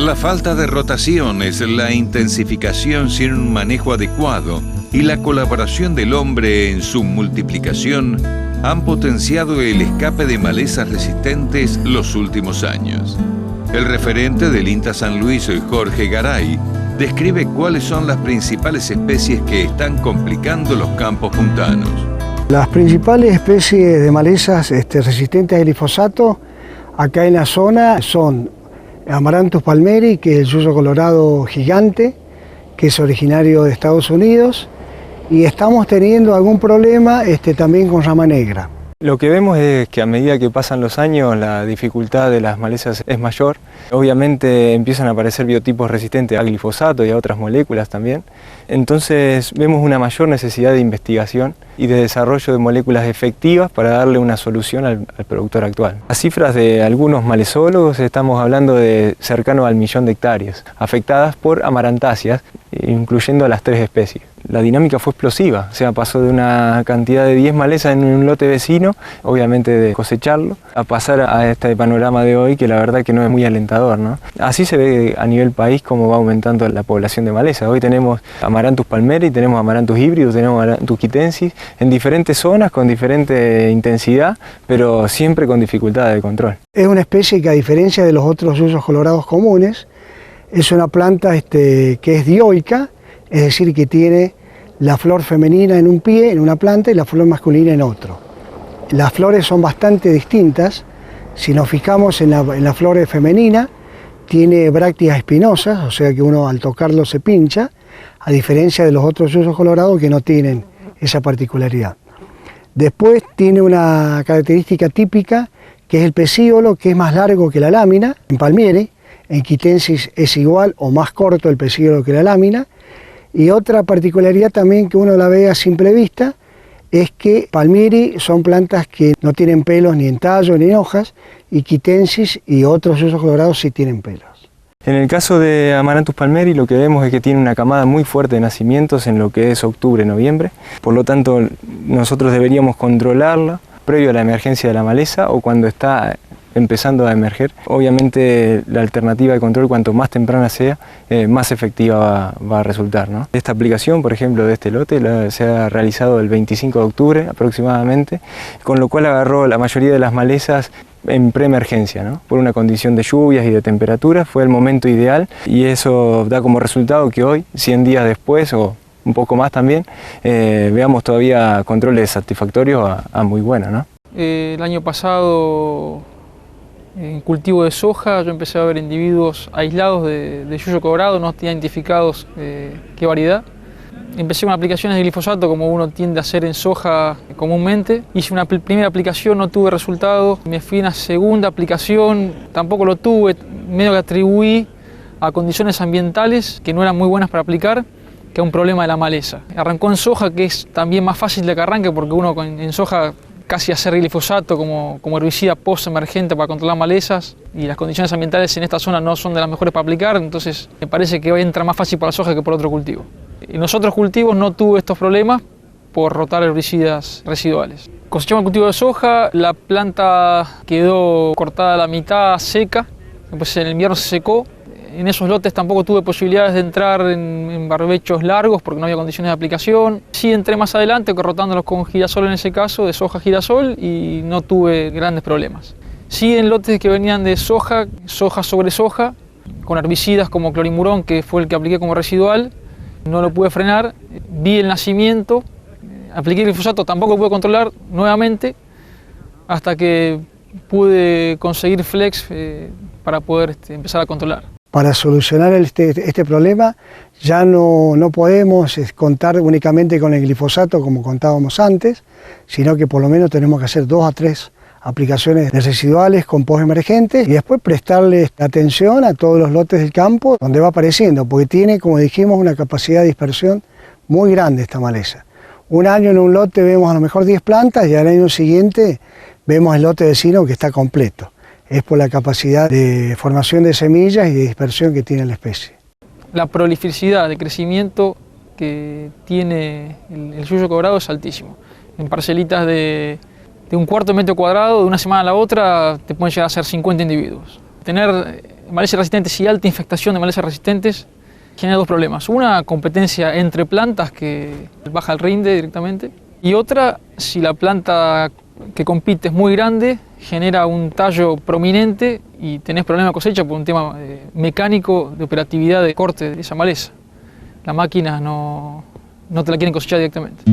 La falta de rotaciones, la intensificación sin un manejo adecuado y la colaboración del hombre en su multiplicación han potenciado el escape de malezas resistentes los últimos años. El referente del INTA San Luis, Jorge Garay, describe cuáles son las principales especies que están complicando los campos puntanos. Las principales especies de malezas resistentes al glifosato acá en la zona son Amaranthus palmeri, que es el yuyo colorado gigante, que es originario de Estados Unidos, y estamos teniendo algún problema también con rama negra. Lo que vemos es que a medida que pasan los años la dificultad de las malezas es mayor. Obviamente empiezan a aparecer biotipos resistentes a glifosato y a otras moléculas también. Entonces vemos una mayor necesidad de investigación y de desarrollo de moléculas efectivas para darle una solución al productor actual. Las cifras de algunos malezólogos estamos hablando de cercano al 1.000.000 de hectáreas afectadas por amarantáceas, incluyendo a las 3 especies. La dinámica fue explosiva, o sea, pasó de una cantidad de 10 malezas en un lote vecino, obviamente de cosecharlo, a pasar a este panorama de hoy que la verdad que no es muy alentador, ¿no? Así se ve a nivel país cómo va aumentando la población de malezas. Hoy tenemos Amaranthus palmeri, tenemos Amaranthus híbrido, tenemos Amaranthus quitensis, en diferentes zonas con diferente intensidad, pero siempre con dificultad de control. Es una especie que, a diferencia de los otros yuyos colorados comunes, es una planta que es dioica, es decir, que tiene la flor femenina en un pie, en una planta, y la flor masculina en otro. Las flores son bastante distintas. Si nos fijamos en la flor femenina, tiene brácteas espinosas, o sea que uno al tocarlo se pincha, a diferencia de los otros yuyos colorados que no tienen esa particularidad. Después tiene una característica típica, que es el pecíolo, que es más largo que la lámina, en palmeri. En quitensis es igual o más corto el pecíolo que la lámina. Y otra particularidad también que uno la ve a simple vista es que palmeri son plantas que no tienen pelos ni en tallo ni en hojas, y quitensis y otros yuyos colorados sí tienen pelos. En el caso de Amaranthus palmeri lo que vemos es que tiene una camada muy fuerte de nacimientos en lo que es octubre-noviembre, por lo tanto nosotros deberíamos controlarla previo a la emergencia de la maleza o cuando está empezando a emerger. Obviamente la alternativa de control, cuanto más temprana sea, más efectiva va a resultar, ¿no? Esta aplicación, por ejemplo, de este lote se ha realizado el 25 de octubre aproximadamente, con lo cual agarró la mayoría de las malezas en preemergencia, ¿no? Por una condición de lluvias y de temperaturas, fue el momento ideal y eso da como resultado que hoy, 100 días después o un poco más también, veamos todavía controles satisfactorios a muy buenos, ¿no? El año pasado, en cultivo de soja, yo empecé a ver individuos aislados de yuyo colorado, no tenía identificados qué variedad. Empecé con aplicaciones de glifosato como uno tiende a hacer en soja comúnmente. Hice una primera aplicación, no tuve resultado. Me fui a una segunda aplicación, tampoco lo tuve. Medio que atribuí a condiciones ambientales que no eran muy buenas para aplicar, que a un problema de la maleza. Arrancó en soja, que es también más fácil de que arranque porque uno en soja casi hacer glifosato como herbicida post-emergente para controlar malezas, y las condiciones ambientales en esta zona no son de las mejores para aplicar, entonces me parece que hoy entra más fácil para la soja que por otro cultivo. En los otros cultivos no tuve estos problemas por rotar herbicidas residuales. Cosechamos el cultivo de soja, la planta quedó cortada a la mitad, seca, después en el invierno se secó. En esos lotes tampoco tuve posibilidades de entrar en barbechos largos porque no había condiciones de aplicación. Sí entré más adelante rotándolos con girasol en ese caso, de soja girasol, y no tuve grandes problemas. Sí en lotes que venían de soja, soja sobre soja, con herbicidas como clorimurón, que fue el que apliqué como residual, no lo pude frenar, vi el nacimiento, apliqué glifosato, tampoco pude controlar nuevamente, hasta que pude conseguir Flex para poder empezar a controlar. Para solucionar este problema ya no podemos contar únicamente con el glifosato como contábamos antes, sino que por lo menos tenemos que hacer 2 a 3 aplicaciones de residuales con post-emergentes y después prestarle atención a todos los lotes del campo donde va apareciendo, porque tiene, como dijimos, una capacidad de dispersión muy grande esta maleza. Un año en un lote vemos a lo mejor 10 plantas y al año siguiente vemos el lote vecino que está completo. Es por la capacidad de formación de semillas y de dispersión que tiene la especie. La prolificidad de crecimiento que tiene el yuyo colorado es altísimo. En parcelitas de un cuarto de metro cuadrado, de una semana a la otra, te pueden llegar a ser 50 individuos. Tener malezas resistentes y alta infectación de malezas resistentes genera dos problemas. Una, competencia entre plantas que baja el rinde directamente. Y otra, si la planta que compite es muy grande, genera un tallo prominente y tenés problema de cosecha por un tema mecánico de operatividad de corte de esa maleza. La máquina no te la quieren cosechar directamente.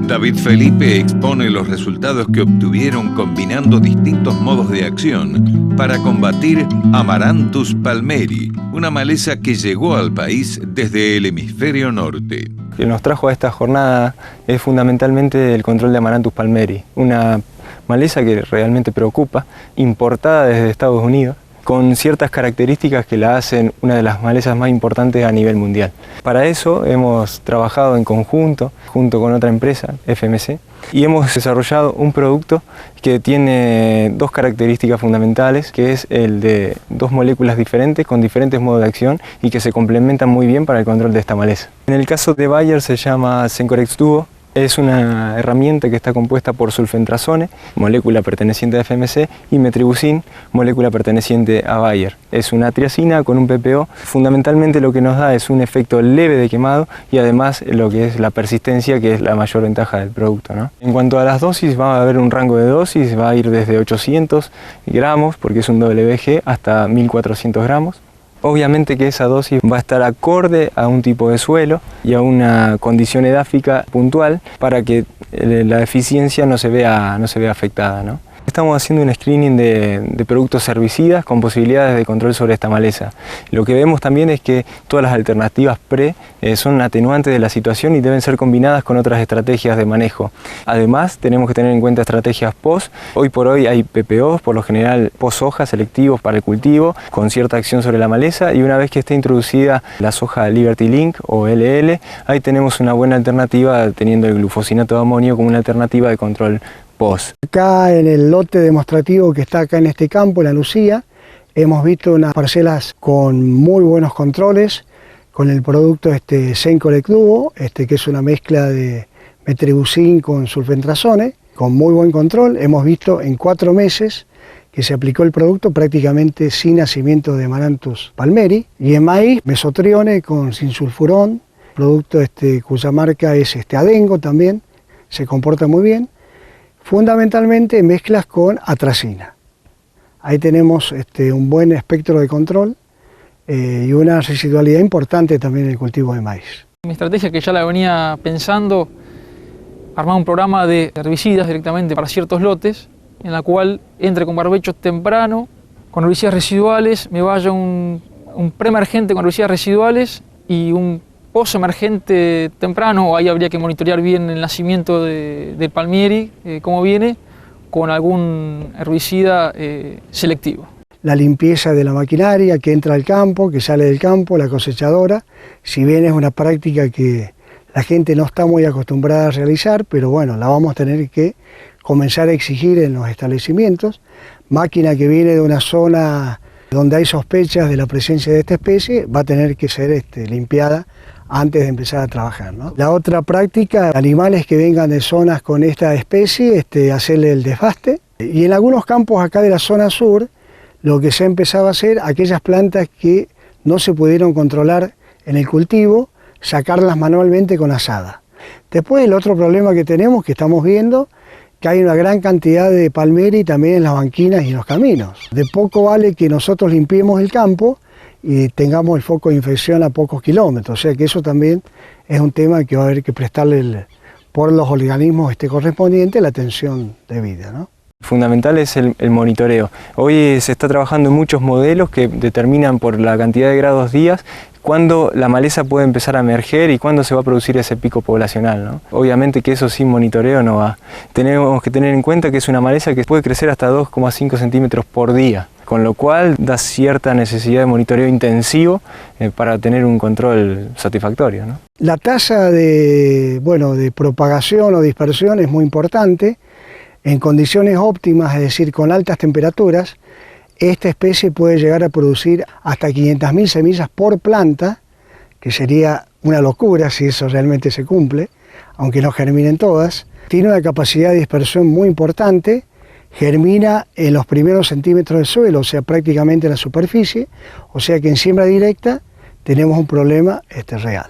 David Felipe expone los resultados que obtuvieron combinando distintos modos de acción para combatir Amaranthus palmeri, una maleza que llegó al país desde el hemisferio norte. Lo que nos trajo a esta jornada es fundamentalmente el control de Amaranthus palmeri, una maleza que realmente preocupa, importada desde Estados Unidos, con ciertas características que la hacen una de las malezas más importantes a nivel mundial. Para eso hemos trabajado en conjunto, junto con otra empresa, FMC, y hemos desarrollado un producto que tiene dos características fundamentales, que es el de dos moléculas diferentes con diferentes modos de acción y que se complementan muy bien para el control de esta maleza. En el caso de Bayer se llama Sencorex Duo. Es una herramienta que está compuesta por sulfentrazone, molécula perteneciente a FMC, y metribuzin, molécula perteneciente a Bayer. Es una triazina con un PPO. Fundamentalmente lo que nos da es un efecto leve de quemado y además lo que es la persistencia, que es la mayor ventaja del producto, ¿no? En cuanto a las dosis, va a haber un rango de dosis, va a ir desde 800 gramos, porque es un WG, hasta 1400 gramos. Obviamente que esa dosis va a estar acorde a un tipo de suelo y a una condición edáfica puntual para que la eficiencia no se vea afectada, ¿no? Estamos haciendo un screening de productos herbicidas con posibilidades de control sobre esta maleza. Lo que vemos también es que todas las alternativas pre son atenuantes de la situación y deben ser combinadas con otras estrategias de manejo. Además, tenemos que tener en cuenta estrategias post. Hoy por hoy hay PPOs, por lo general post soja, selectivos para el cultivo, con cierta acción sobre la maleza, y una vez que esté introducida la soja Liberty Link o LL, ahí tenemos una buena alternativa teniendo el glufosinato de amonio como una alternativa de control post. Acá en el lote demostrativo que está acá en este campo, en La Lucía, hemos visto unas parcelas con muy buenos controles, con el producto Sencorex Duo, que es una mezcla de metribuzin con sulfentrazone, con muy buen control. Hemos visto en 4 meses que se aplicó el producto prácticamente sin nacimiento de Amaranthus palmeri. Y en maíz, mesotrione con sinsulfurón, producto cuya marca es Adengo también, se comporta muy bien. Fundamentalmente mezclas con atracina. Ahí tenemos un buen espectro de control y una residualidad importante también en el cultivo de maíz. Mi estrategia, que ya la venía pensando, armar un programa de herbicidas directamente para ciertos lotes, en la cual entre con barbecho temprano, con herbicidas residuales, me vaya un preemergente con herbicidas residuales y un post-emergente temprano. Ahí habría que monitorear bien el nacimiento del palmieri, cómo viene, con algún herbicida selectivo. La limpieza de la maquinaria que entra al campo, que sale del campo, la cosechadora, si bien es una práctica que la gente no está muy acostumbrada a realizar, pero bueno, la vamos a tener que comenzar a exigir en los establecimientos. Máquina que viene de una zona donde hay sospechas de la presencia de esta especie, va a tener que ser limpiada antes de empezar a trabajar, ¿no? La otra práctica, animales que vengan de zonas con esta especie, hacerle el desbaste. Y en algunos campos acá de la zona sur, lo que se ha empezado a hacer, aquellas plantas que no se pudieron controlar en el cultivo, sacarlas manualmente con azada. Después el otro problema que tenemos, que estamos viendo, que hay una gran cantidad de palmeri también en las banquinas y en los caminos. De poco vale que nosotros limpiemos el campo y tengamos el foco de infección a pocos kilómetros. O sea que eso también es un tema que va a haber que prestarle por los organismos correspondientes la atención debida, ¿no? Fundamental es el monitoreo. Hoy se está trabajando en muchos modelos que determinan por la cantidad de grados días cuándo la maleza puede empezar a emerger y cuándo se va a producir ese pico poblacional, ¿no? Obviamente que eso sin monitoreo no va. Tenemos que tener en cuenta que es una maleza que puede crecer hasta 2,5 centímetros por día, con lo cual da cierta necesidad de monitoreo intensivo para tener un control satisfactorio, ¿no? La tasa de propagación o dispersión es muy importante. En condiciones óptimas, es decir, con altas temperaturas, esta especie puede llegar a producir hasta 500.000 semillas por planta, que sería una locura si eso realmente se cumple, aunque no germinen todas. Tiene una capacidad de dispersión muy importante, germina en los primeros centímetros del suelo, o sea, prácticamente en la superficie, o sea que en siembra directa tenemos un problema real.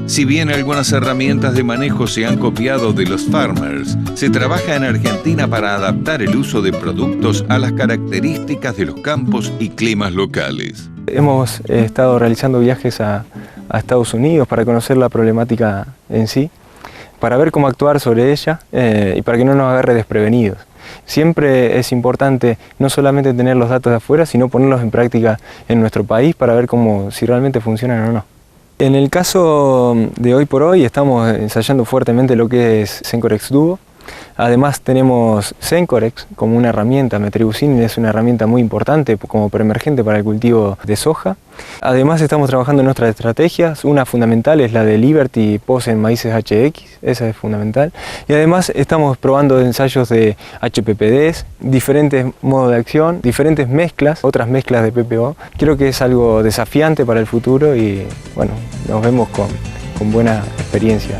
Si bien algunas herramientas de manejo se han copiado de los farmers, se trabaja en Argentina para adaptar el uso de productos a las características de los campos y climas locales. Hemos estado realizando viajes a Estados Unidos para conocer la problemática en sí, para ver cómo actuar sobre ella y para que no nos agarre desprevenidos. Siempre es importante no solamente tener los datos de afuera, sino ponerlos en práctica en nuestro país para ver si realmente funcionan o no. En el caso de hoy por hoy estamos ensayando fuertemente lo que es Sencorex Duo. Además tenemos Sencorex como una herramienta, Metribuzin es una herramienta muy importante como preemergente para el cultivo de soja. Además estamos trabajando en otras estrategias, una fundamental es la de Liberty POS en maíces HX, esa es fundamental. Y además estamos probando ensayos de HPPDs, diferentes modos de acción, diferentes mezclas, otras mezclas de PPO. Creo que es algo desafiante para el futuro y bueno, nos vemos con buena experiencia.